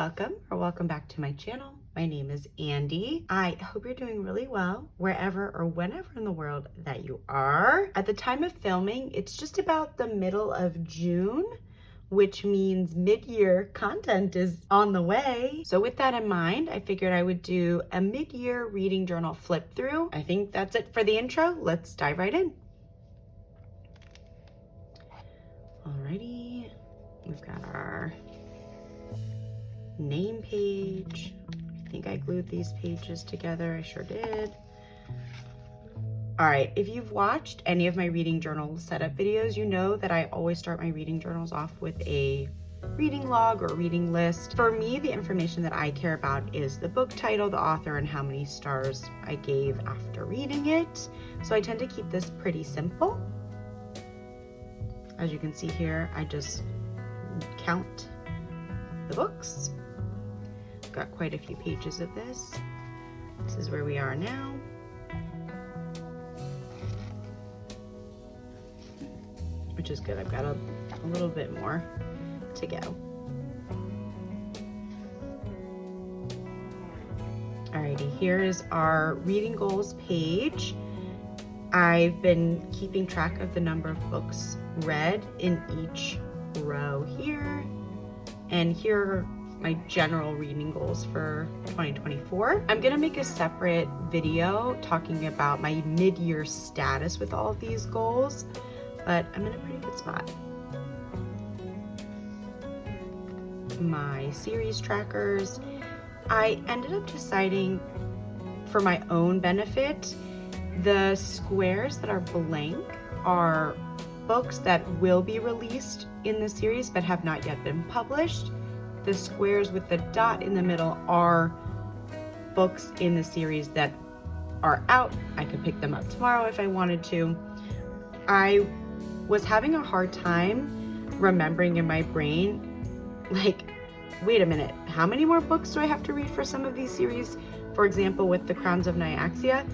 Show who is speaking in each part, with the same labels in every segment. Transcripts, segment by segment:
Speaker 1: welcome or welcome back to my channel. My name is Andy. I hope you're doing really well wherever or whenever in the world that you are. At the time of filming, it's just about the middle of June, which means mid-year content is on the way. So with that in mind, I figured I would do a mid-year reading journal flip through. I think that's it for the intro. Let's dive right in. Alrighty, we've got our name page. I think I glued these pages together. I sure did. All right, if you've watched any of my reading journal setup videos, you know that I always start my reading journals off with a reading log or reading list. For me, the information that I care about is the book title, the author, and how many stars I gave after reading it. So I tend to keep this pretty simple. As you can see here, I just count the books. Got quite a few pages of this. This is where we are now. Which is good. I've got a little bit more to go. Alrighty, here is our reading goals page. I've been keeping track of the number of books read in each row here. And here are my general reading goals for 2024. I'm gonna make a separate video talking about my mid-year status with all of these goals, but I'm in a pretty good spot. My series trackers, I ended up deciding for my own benefit, the squares that are blank are books that will be released in the series but have not yet been published. The squares with the dot in the middle are books in the series that are out. I could pick them up tomorrow if I wanted to. I was having a hard time remembering in my brain, like, wait a minute, how many more books do I have to read for some of these series? For example, with the Crowns of Nyaxia,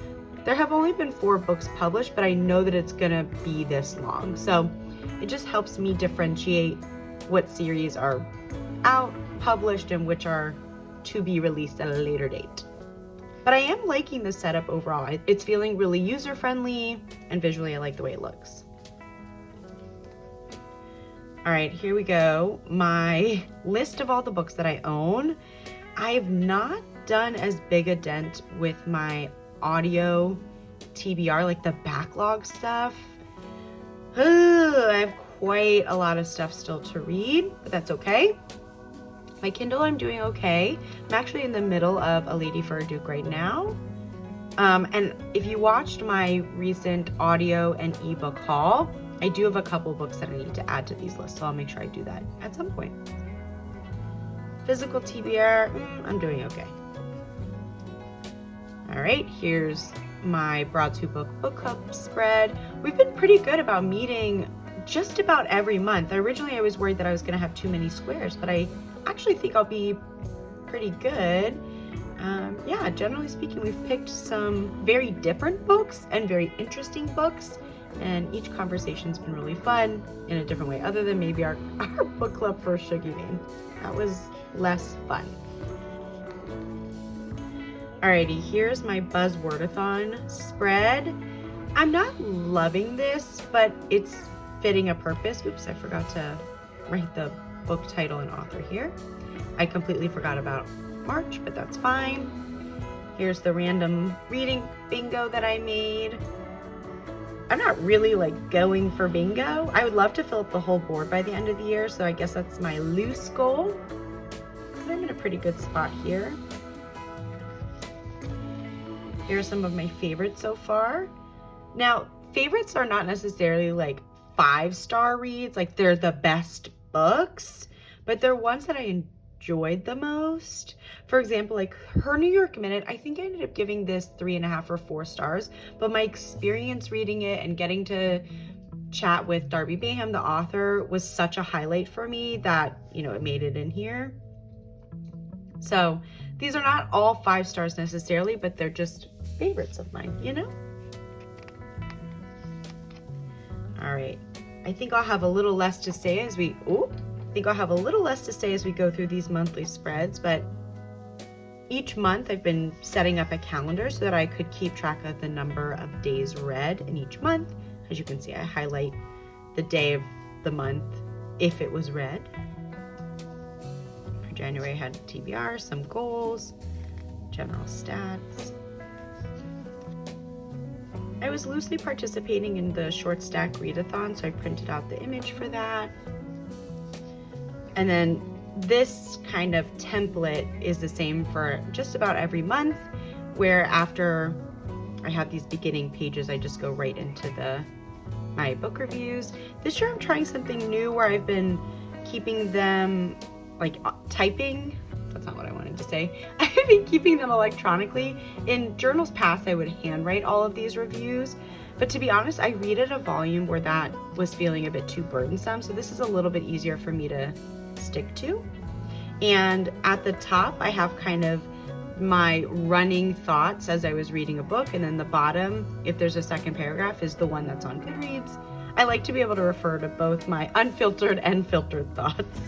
Speaker 1: there have only been 4 books published, but I know that it's gonna be this long. So it just helps me differentiate what series are out, published, and which are to be released at a later date. But I am liking the setup overall. It's feeling really user-friendly, and visually I like the way it looks. All right, here we go. My list of all the books that I own. I've not done as big a dent with my audio TBR, like the backlog stuff. I have quite a lot of stuff still to read, but that's okay. My Kindle, I'm doing okay. I'm actually in the middle of A Lady for a Duke right now. And if you watched my recent audio and ebook haul, I do have a couple books that I need to add to these lists, so I'll make sure I do that at some point. Physical TBR, I'm doing okay. All right, here's my Broad 2 book club spread. We've been pretty good about meeting just about every month. Originally, I was worried that I was gonna have too many squares, but I actually think I'll be pretty good. Yeah, generally speaking, we've picked some very different books and very interesting books, and each conversation's been really fun in a different way, other than maybe our book club for Shuggy Bean. That was less fun. Alrighty, here's my Buzzwordathon spread. I'm not loving this, but it's fitting a purpose. Oops, I forgot to write the book title and author here. I completely forgot about March, but that's fine. Here's the random reading bingo that I made. I'm not really like going for bingo. I would love to fill up the whole board by the end of the year, so I guess that's my loose goal. But I'm in a pretty good spot here. Here are some of my favorites so far. Now, favorites are not necessarily like 5-star reads, like they're the best books, but they're ones that I enjoyed the most. For example, like Her New York Minute, I think I ended up giving this 3.5 or 4 stars, but my experience reading it and getting to chat with Darby Bayham, the author, was such a highlight for me that, you know, it made it in here. So these are not all 5 stars necessarily, but they're just favorites of mine, you know? All right, I think I'll have a little less to say as we, I think I'll have a little less to say as we go through these monthly spreads, but each month I've been setting up a calendar so that I could keep track of the number of days read in each month. As you can see, I highlight the day of the month if it was read. For January, I had TBR, some goals, general stats. I was loosely participating in the short stack readathon, so I printed out the image for that. And then this kind of template is the same for just about every month, where after I have these beginning pages, I just go right into my book reviews. This year I'm trying something new where I've been keeping them like typing. That's not what I wanted to say. I've been keeping them electronically. In journals past, I would handwrite all of these reviews, but to be honest, I read at a volume where that was feeling a bit too burdensome. So this is a little bit easier for me to stick to. And at the top, I have kind of my running thoughts as I was reading a book, and then the bottom, if there's a second paragraph, is the one that's on Goodreads. I like to be able to refer to both my unfiltered and filtered thoughts.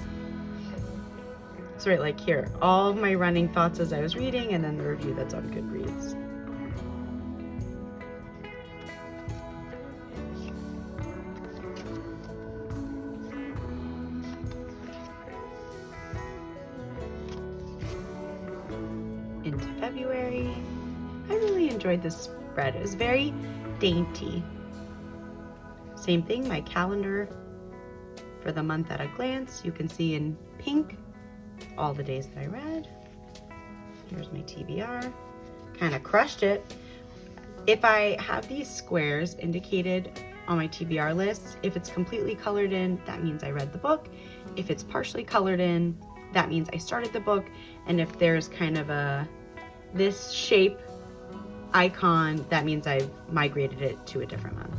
Speaker 1: So right, like here, all of my running thoughts as I was reading, and then the review that's on Goodreads. Into February. I really enjoyed this spread. It was very dainty. Same thing, my calendar for the month at a glance. You can see in pink all the days that I read. Here's my TBR. Kind of crushed it. If I have these squares indicated on my TBR list, if it's completely colored in, that means I read the book. If it's partially colored in, that means I started the book. And if there's kind of this shape icon, that means I've migrated it to a different month.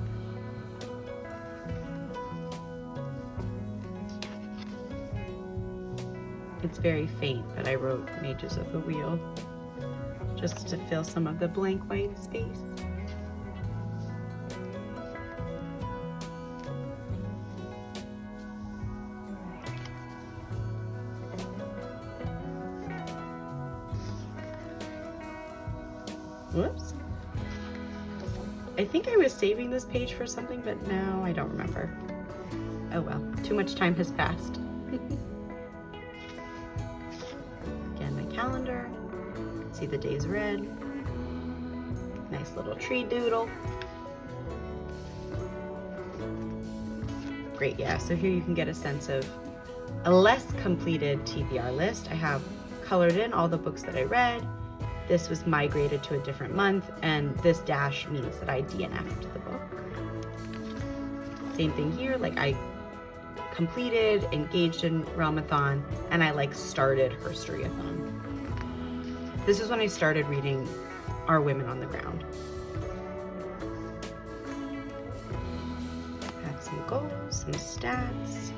Speaker 1: It's very faint, but I wrote Mages of the Wheel just to fill some of the blank white space. Whoops. I think I was saving this page for something, but now I don't remember. Oh well, too much time has passed. Again, my calendar. See the days read. Nice little tree doodle. Great, yeah, so here you can get a sense of a less completed TBR list. I have colored in all the books that I read. This was migrated to a different month, and this dash means that I DNF'd the book. Same thing here, like I completed, engaged in Realmathon, and I like started Herstory-a-thon. This is when I started reading Our Women on the Ground. Had some goals, some stats.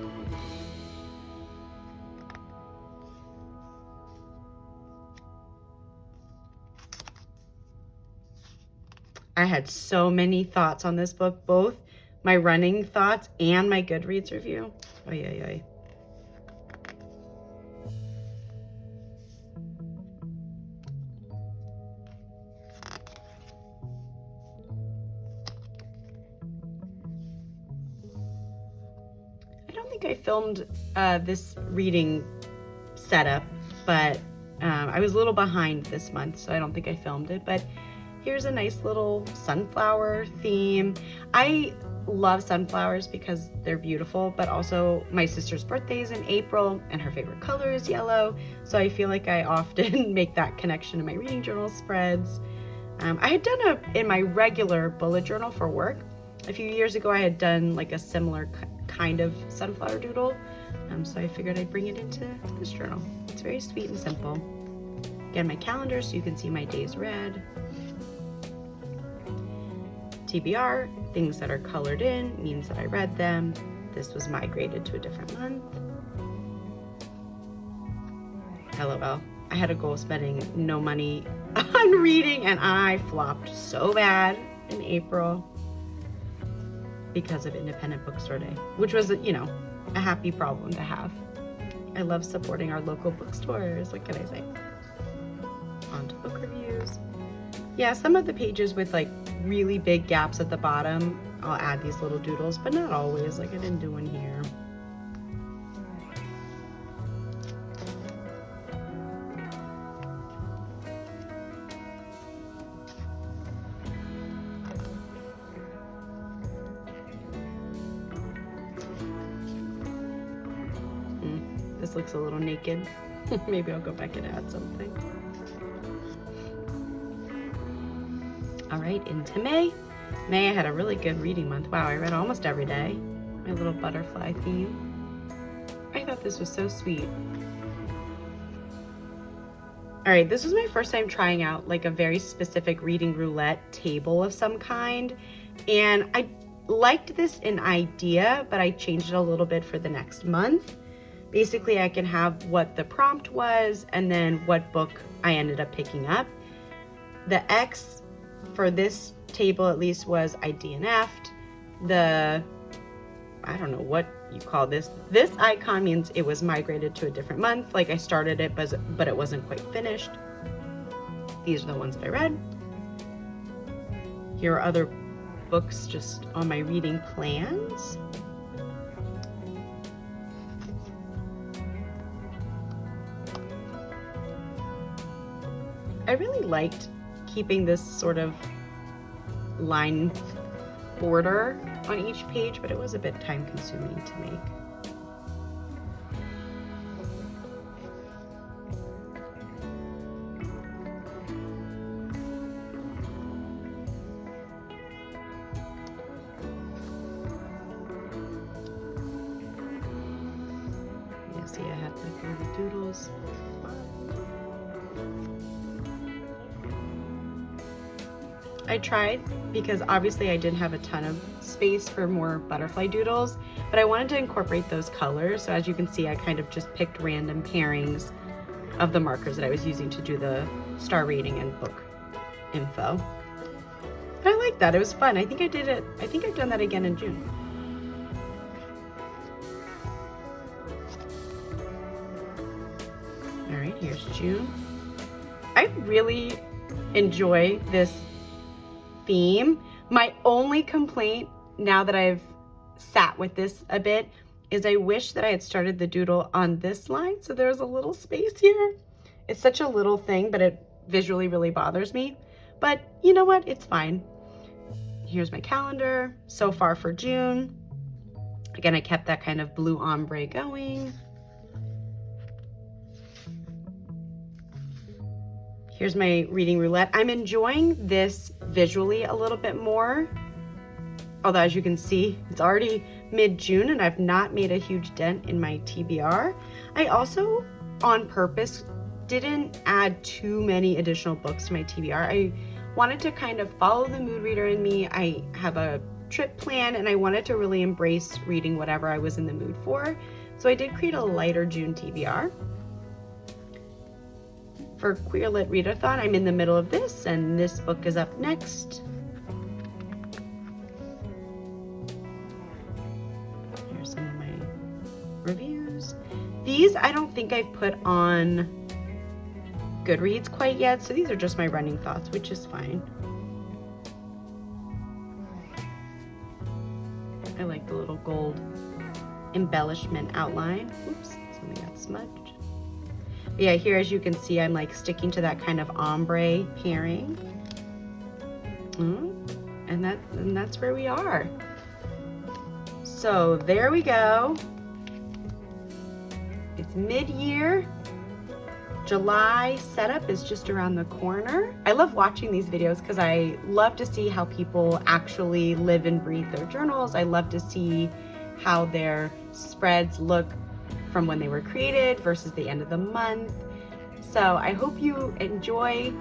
Speaker 1: I had so many thoughts on this book, both my running thoughts and my Goodreads review. Oy, oy, oy. I don't think I filmed this reading setup, but I was a little behind this month, so I don't think I filmed it, but here's a nice little sunflower theme. I love sunflowers because they're beautiful, but also my sister's birthday is in April and her favorite color is yellow. So I feel like I often make that connection in my reading journal spreads. I had done in my regular bullet journal for work. A few years ago, I had done like a similar kind of sunflower doodle. So I figured I'd bring it into this journal. It's very sweet and simple. Again, my calendar so you can see my days read. TBR, things that are colored in, means that I read them. This was migrated to a different month. LOL. I had a goal spending no money on reading and I flopped so bad in April. because of Independent Bookstore Day, which was, you know, a happy problem to have. I love supporting our local bookstores. What can I say? On to book reviews. Yeah, some of the pages with like really big gaps at the bottom, I'll add these little doodles, but not always. Like I didn't do one here. This looks a little naked. Maybe I'll go back and add something. All right, into May. May, I had a really good reading month. Wow, I read almost every day. My little butterfly theme. I thought this was so sweet. All right, this was my first time trying out like a very specific reading roulette table of some kind. And I liked this in idea, but I changed it a little bit for the next month. Basically, I can have what the prompt was and then what book I ended up picking up. The X for this table at least was I DNF'd. I don't know what you call this. This icon means it was migrated to a different month. Like I started it, but it wasn't quite finished. These are the ones that I read. Here are other books just on my reading plans. I really liked keeping this sort of line border on each page, but it was a bit time consuming to make. You see I had like all the doodles. I tried because obviously I didn't have a ton of space for more butterfly doodles, but I wanted to incorporate those colors. So as you can see, I kind of just picked random pairings of the markers that I was using to do the star rating and book info. But I like that, it was fun. I think I've done that again in June. All right, here's June. I really enjoy this theme. My only complaint now that I've sat with this a bit is I wish that I had started the doodle on this line so there's a little space here. It's such a little thing, but it visually really bothers me. But you know what? It's fine. Here's my calendar so far for June. Again, I kept that kind of blue ombre going. Here's my reading roulette. I'm enjoying this visually a little bit more. Although as you can see, it's already mid-June and I've not made a huge dent in my TBR. I also, on purpose, didn't add too many additional books to my TBR. I wanted to kind of follow the mood reader in me. I have a trip plan and I wanted to really embrace reading whatever I was in the mood for. So I did create a lighter June TBR. For Queer Lit Readathon, I'm in the middle of this, and this book is up next. Here's some of my reviews. These I don't think I've put on Goodreads quite yet, so these are just my running thoughts, which is fine. I like the little gold embellishment outline. Oops, something got smudged. Yeah, here as you can see, I'm like sticking to that kind of ombre pairing. And that's where we are. So there we go. It's mid-year. July setup is just around the corner. I love watching these videos because I love to see how people actually live and breathe their journals. I love to see how their spreads look from when they were created versus the end of the month. So I hope you enjoy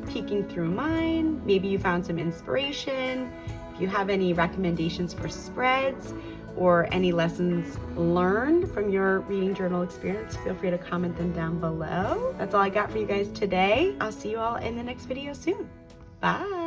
Speaker 1: peeking through mine. Maybe you found some inspiration. If you have any recommendations for spreads or any lessons learned from your reading journal experience, feel free to comment them down below. That's all I got for you guys today. I'll see you all in the next video soon. Bye.